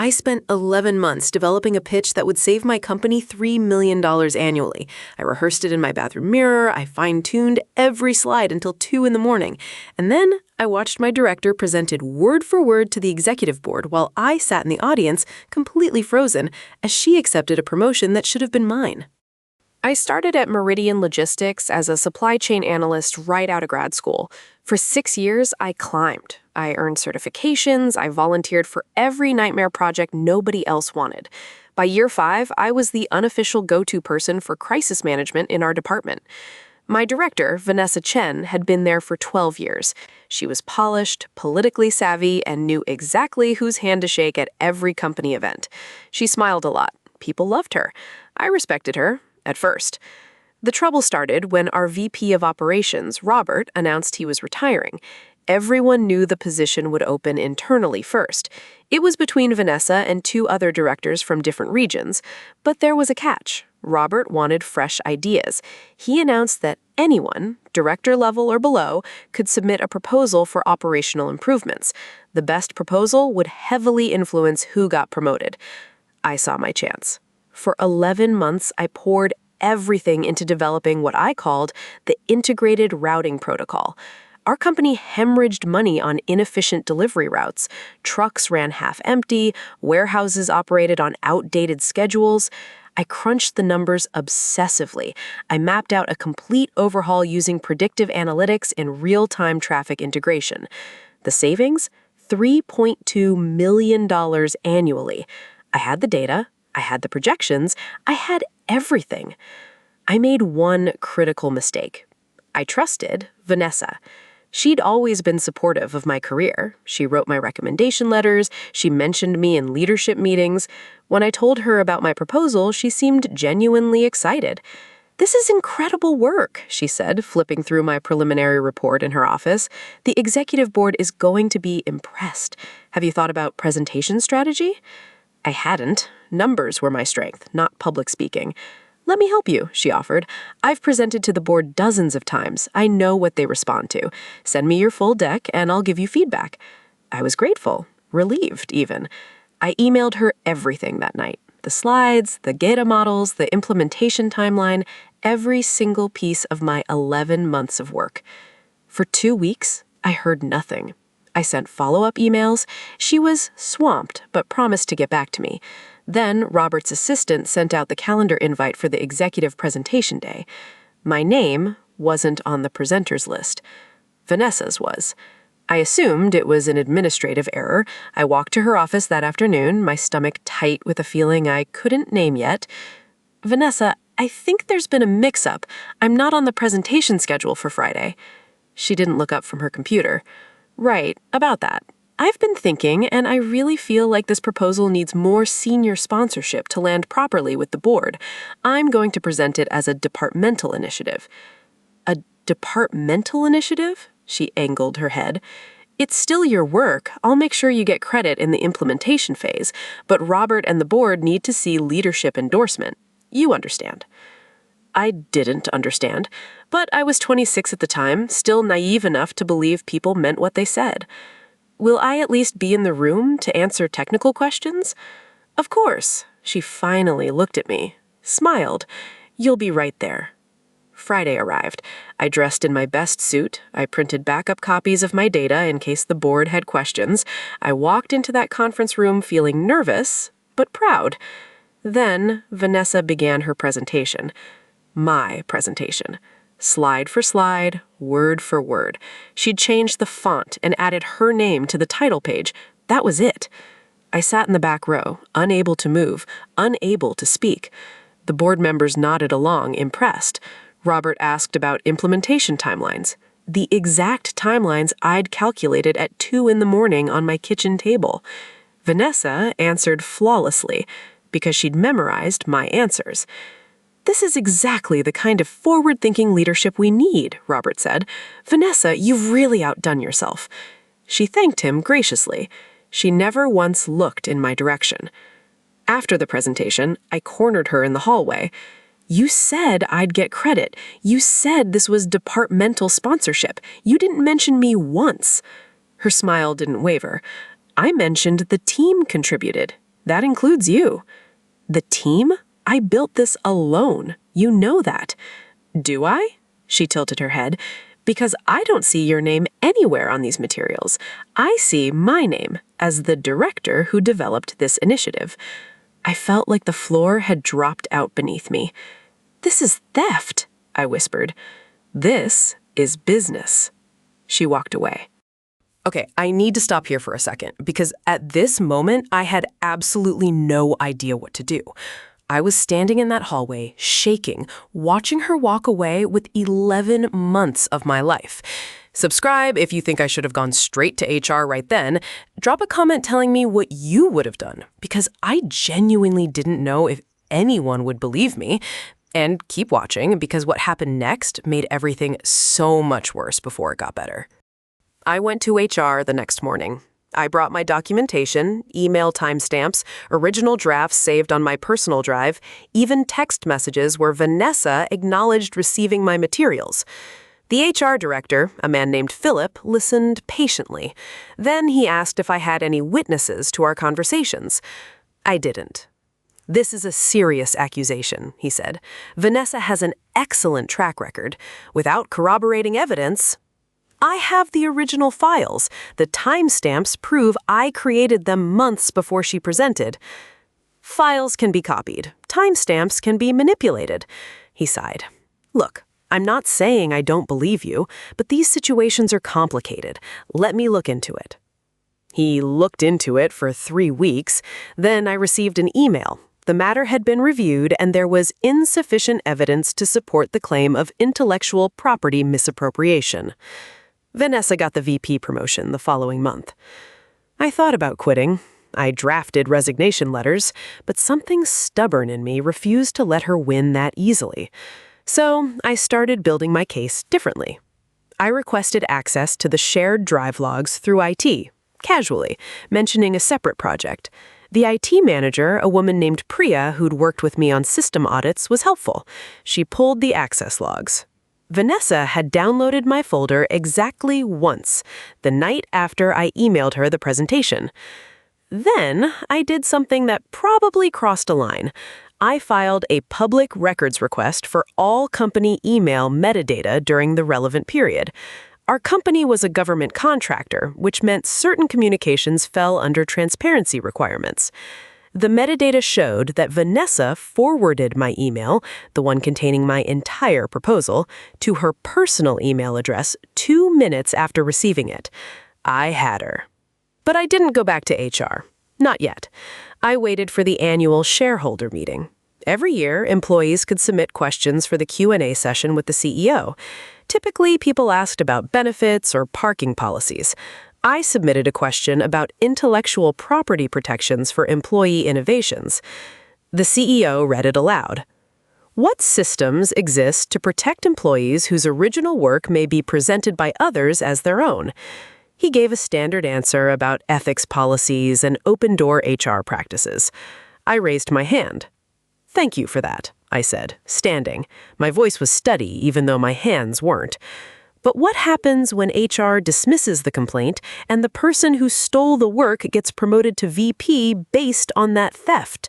I spent 11 months developing a pitch that would save my company $3 million annually. I rehearsed it in my bathroom mirror, I fine-tuned every slide until 2 in the morning, and then I watched my director present it word for word to the executive board while I sat in the audience, completely frozen, as she accepted a promotion that should have been mine. I started at Meridian Logistics as a supply chain analyst right out of grad school. For 6 years, I climbed. I earned certifications, I volunteered for every nightmare project nobody else wanted. By year 5, I was the unofficial go-to person for crisis management in our department. My director, Vanessa, had been there for 12 years. She was polished, politically savvy, and knew exactly whose hand to shake at every company event. She smiled a lot. People loved her. I respected her. At first. The trouble started when our VP of Operations, Robert, announced he was retiring. Everyone knew the position would open internally first. It was between Vanessa and 2 other directors from different regions. But there was a catch. Robert wanted fresh ideas. He announced that anyone, director level or below, could submit a proposal for operational improvements. The best proposal would heavily influence who got promoted. I saw my chance. For 11 months, I poured everything into developing what I called the integrated routing protocol. Our company hemorrhaged money on inefficient delivery routes. Trucks ran half empty, warehouses operated on outdated schedules. I crunched the numbers obsessively. I mapped out a complete overhaul using predictive analytics and real-time traffic integration. The savings? $3.2 million annually. I had the data. I had the projections. I had everything. I made one critical mistake. I trusted Vanessa. She'd always been supportive of my career. She wrote my recommendation letters. She mentioned me in leadership meetings. When I told her about my proposal, she seemed genuinely excited. "This is incredible work," she said, flipping through my preliminary report in her office. "The executive board is going to be impressed. Have you thought about presentation strategy?" I hadn't. Numbers were my strength, not public speaking. "Let me help you," she offered. "I've presented to the board dozens of times. I know what they respond to. Send me your full deck and I'll give you feedback." I was grateful, relieved even. I emailed her everything that night. The slides, the data models, the implementation timeline, every single piece of my 11 months of work. For 2 weeks, I heard nothing. I sent follow-up emails. She was swamped, but promised to get back to me. Then Robert's assistant sent out the calendar invite for the executive presentation day. My name wasn't on the presenters list. Vanessa's was. I assumed it was an administrative error. I walked to her office that afternoon, my stomach tight with a feeling I couldn't name yet. "Vanessa, I think there's been a mix-up. I'm not on the presentation schedule for Friday." She didn't look up from her computer. "Right, about that. I've been thinking, and I really feel like this proposal needs more senior sponsorship to land properly with the board. I'm going to present it as a departmental initiative." "A departmental initiative?" She angled her head. "It's still your work. I'll make sure you get credit in the implementation phase, but Robert and the board need to see leadership endorsement. You understand." I didn't understand, but I was 26 at the time, still naive enough to believe people meant what they said. "Will I at least be in the room to answer technical questions?" "Of course." She finally looked at me, smiled. "You'll be right there." Friday arrived. I dressed in my best suit. I printed backup copies of my data in case the board had questions. I walked into that conference room feeling nervous, but proud. Then Vanessa began her presentation. My presentation. Slide for slide, word for word. She'd changed the font and added her name to the title page. That was it. I sat in the back row, unable to move, unable to speak. The board members nodded along, impressed. Robert asked about implementation timelines. The exact timelines I'd calculated at 2 in the morning on my kitchen table. Vanessa answered flawlessly because she'd memorized my answers. "This is exactly the kind of forward-thinking leadership we need," Robert said. "Vanessa, you've really outdone yourself." She thanked him graciously. She never once looked in my direction. After the presentation, I cornered her in the hallway. "You said I'd get credit. You said this was departmental sponsorship. You didn't mention me once." Her smile didn't waver. "I mentioned the team contributed. That includes you. The team? I built this alone. You know that. Do I? She tilted her head. Because I don't see your name anywhere on these materials. I see my name as the director who developed this initiative. I felt like the floor had dropped out beneath me. This is theft, I whispered. This is business. She walked away. Okay, I need to stop here for a second, because at this moment, I had absolutely no idea what to do. I was standing in that hallway, shaking, watching her walk away with 11 months of my life. Subscribe if you think I should have gone straight to HR right then. Drop a comment telling me what you would have done, because I genuinely didn't know if anyone would believe me. And keep watching, because what happened next made everything so much worse before it got better. I went to HR the next morning. I brought my documentation, email timestamps, original drafts saved on my personal drive, even text messages where Vanessa acknowledged receiving my materials. The HR director, a man named Philip, listened patiently. Then he asked if I had any witnesses to our conversations. I didn't. This is a serious accusation, he said. Vanessa has an excellent track record. Without corroborating evidence, I have the original files. The timestamps prove I created them months before she presented. Files can be copied. Timestamps can be manipulated. He sighed. Look, I'm not saying I don't believe you, but these situations are complicated. Let me look into it. He looked into it for 3 weeks. Then I received an email. The matter had been reviewed, and there was insufficient evidence to support the claim of intellectual property misappropriation. Vanessa got the VP promotion the following month. I thought about quitting. I drafted resignation letters, but something stubborn in me refused to let her win that easily. So I started building my case differently. I requested access to the shared drive logs through IT, casually, mentioning a separate project. The IT manager, a woman named Priya who'd worked with me on system audits, was helpful. She pulled the access logs. Vanessa had downloaded my folder exactly once, the night after I emailed her the presentation. Then I did something that probably crossed a line. I filed a public records request for all company email metadata during the relevant period. Our company was a government contractor, which meant certain communications fell under transparency requirements. The metadata showed that Vanessa forwarded my email, the one containing my entire proposal, to her personal email address 2 minutes after receiving it. I had her. But I didn't go back to HR. Not yet. I waited for the annual shareholder meeting. Every year, employees could submit questions for the Q&A session with the CEO. Typically, people asked about benefits or parking policies. I submitted a question about intellectual property protections for employee innovations. The CEO read it aloud. What systems exist to protect employees whose original work may be presented by others as their own? He gave a standard answer about ethics policies and open-door HR practices. I raised my hand. Thank you for that, I said, standing. My voice was steady, even though my hands weren't. But what happens when HR dismisses the complaint and the person who stole the work gets promoted to VP based on that theft?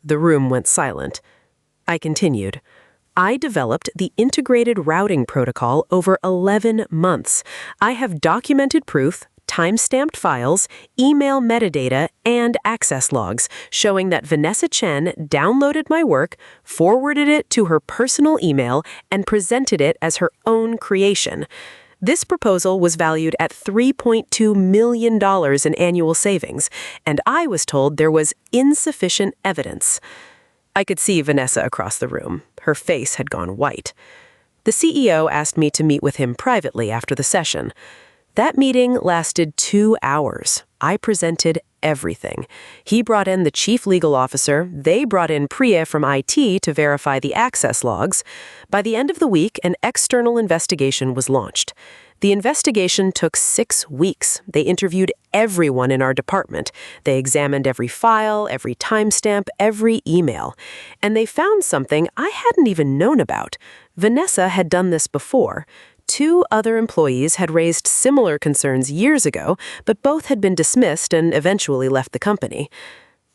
The room went silent. I continued. I developed the integrated routing protocol over 11 months. I have documented proof, timestamped files, email metadata, and access logs showing that Vanessa Chen downloaded my work, forwarded it to her personal email, and presented it as her own creation. This proposal was valued at $3.2 million in annual savings, and I was told there was insufficient evidence. I could see Vanessa across the room. Her face had gone white. The CEO asked me to meet with him privately after the session. That meeting lasted 2 hours. I presented everything. He brought in the chief legal officer. They brought in Priya from IT to verify the access logs. By the end of the week, an external investigation was launched. The investigation took 6 weeks. They interviewed everyone in our department. They examined every file, every timestamp, every email. And they found something I hadn't even known about. Vanessa had done this before. 2 other employees had raised similar concerns years ago, but both had been dismissed and eventually left the company.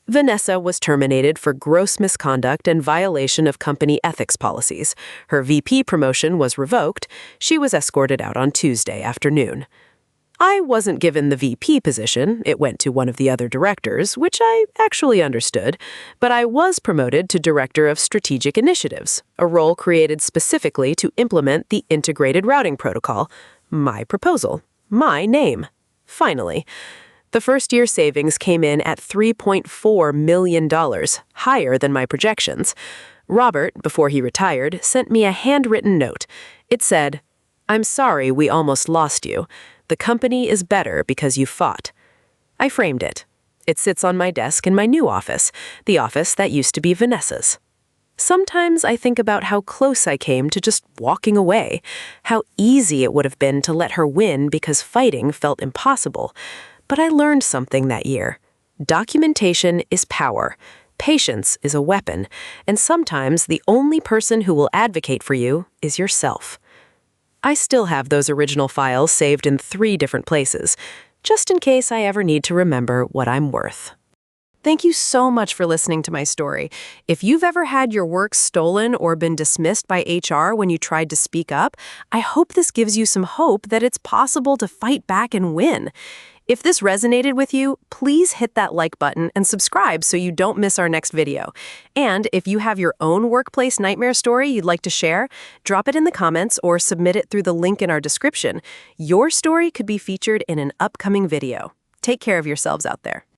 Vanessa was terminated for gross misconduct and violation of company ethics policies. Her VP promotion was revoked. She was escorted out on Tuesday afternoon. I wasn't given the VP position. It went to one of the other directors, which I actually understood. But I was promoted to Director of Strategic Initiatives, a role created specifically to implement the Integrated Routing Protocol. My proposal. My name. Finally. The first-year savings came in at $3.4 million, higher than my projections. Robert, before he retired, sent me a handwritten note. It said, "I'm sorry we almost lost you. The company is better because you fought." I framed it. It sits on my desk in my new office, the office that used to be Vanessa's. Sometimes I think about how close I came to just walking away, how easy it would have been to let her win because fighting felt impossible. But I learned something that year. Documentation is power. Patience is a weapon. And sometimes the only person who will advocate for you is yourself. I still have those original files saved in 3 different places, just in case I ever need to remember what I'm worth. Thank you so much for listening to my story. If you've ever had your work stolen or been dismissed by HR when you tried to speak up, I hope this gives you some hope that it's possible to fight back and win. If this resonated with you, please hit that like button and subscribe so you don't miss our next video. And if you have your own workplace nightmare story you'd like to share, drop it in the comments or submit it through the link in our description. Your story could be featured in an upcoming video. Take care of yourselves out there.